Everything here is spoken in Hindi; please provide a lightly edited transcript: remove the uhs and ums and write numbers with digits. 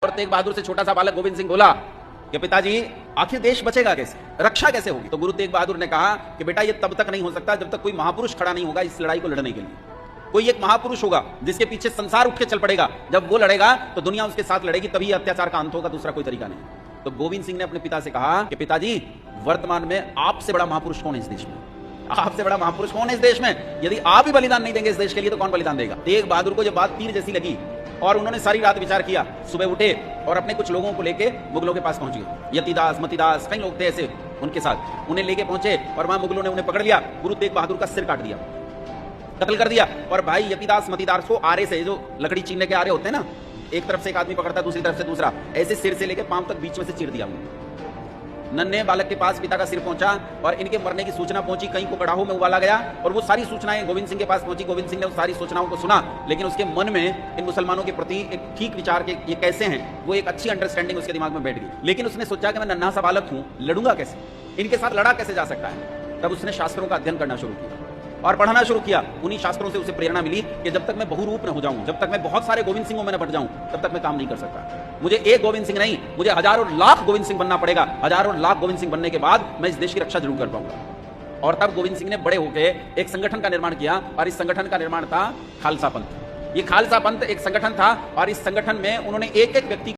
और तेग बहादुर से छोटा सा बालक गोविंद सिंह बोला कि पिताजी आखिर देश बचेगा कैसे, रक्षा कैसे होगी? तो गुरु तेग बहादुर ने कहा कि बेटा ये तब तक नहीं हो सकता जब तक कोई महापुरुष खड़ा नहीं होगा इस लड़ाई को लड़ने के लिए। कोई एक महापुरुष होगा जिसके पीछे संसार उठ के चल पड़ेगा, जब वो लड़ेगा तो दुनिया उसके साथ लड़ेगी, तभी अत्याचार का अंत होगा, दूसरा कोई तरीका नहीं। तो गोविंद सिंह ने अपने पिता से कहा कि पिताजी वर्तमान में आपसे बड़ा महापुरुष कौन है इस देश में? आपसे बड़ा महापुरुष कौन है इस देश में? यदि आप ही बलिदान नहीं देंगे इस देश के लिए तो कौन बलिदान देगा? तेग बहादुर को जब बात तीर जैसी लगी और उन्होंने सारी रात विचार किया, सुबह उठे और अपने कुछ लोगों को लेके मुगलों के पास पहुंच गए। यतिदास, मतिदास, कई लोग थे ऐसे उनके साथ, उन्हें लेके पहुंचे और वहां मुगलों ने उन्हें पकड़ लिया, गुरु तेग बहादुर का सिर काट दिया, कत्ल कर दिया। और भाई यतिदास मतिदास को आरे से, जो लकड़ी चीरने के आरे होते हैं ना, एक तरफ से एक आदमी पकड़ता दूसरी तरफ से दूसरा, ऐसे सिर से लेके पांव तक बीच में से चीर दिया उन्होंने। नन्हे बालक के पास पिता का सिर पहुंचा और इनके मरने की सूचना पहुंची, कहीं को कड़ाहों में उबाला गया और वो सारी सूचनाएं गोविंद सिंह के पास पहुंची। गोविंद सिंह ने उस सारी सूचनाओं को सुना, लेकिन उसके मन में इन मुसलमानों के प्रति एक ठीक विचार के ये कैसे हैं, वो एक अच्छी अंडरस्टैंडिंग उसके दिमाग में बैठ गई। लेकिन उसने सोचा कि मैं नन्हा सा बालक हूं, लड़ूंगा कैसे, इनके साथ लड़ा कैसे जा सकता है? तब उसने शास्त्रों का अध्ययन करना शुरू किया और पढ़ना शुरू किया। उन्हीं शास्त्रों से उसे प्रेरणा मिली कि जब तक मैं बहुरूप न हो जाऊं, जब तक मैं बहुत सारे गोविंद सिंहों में न बट जाऊं, तब तक मैं काम नहीं कर सकता। मुझे एक गोविंद सिंह नहीं, मुझे हजारों लाख गोविंद सिंह बनना पड़ेगा। हजारों लाख गोविंद सिंह बनने के बाद मैं इस देश की रक्षा जरूर कर पाऊंगा। और तब गोविंद सिंह ने बड़े होकर एक संगठन का निर्माण किया और इस संगठन का निर्माण था खालसा पंथ। ये खालसा पंथ एक संगठन था और इस संगठन में उन्होंने एक एक व्यक्ति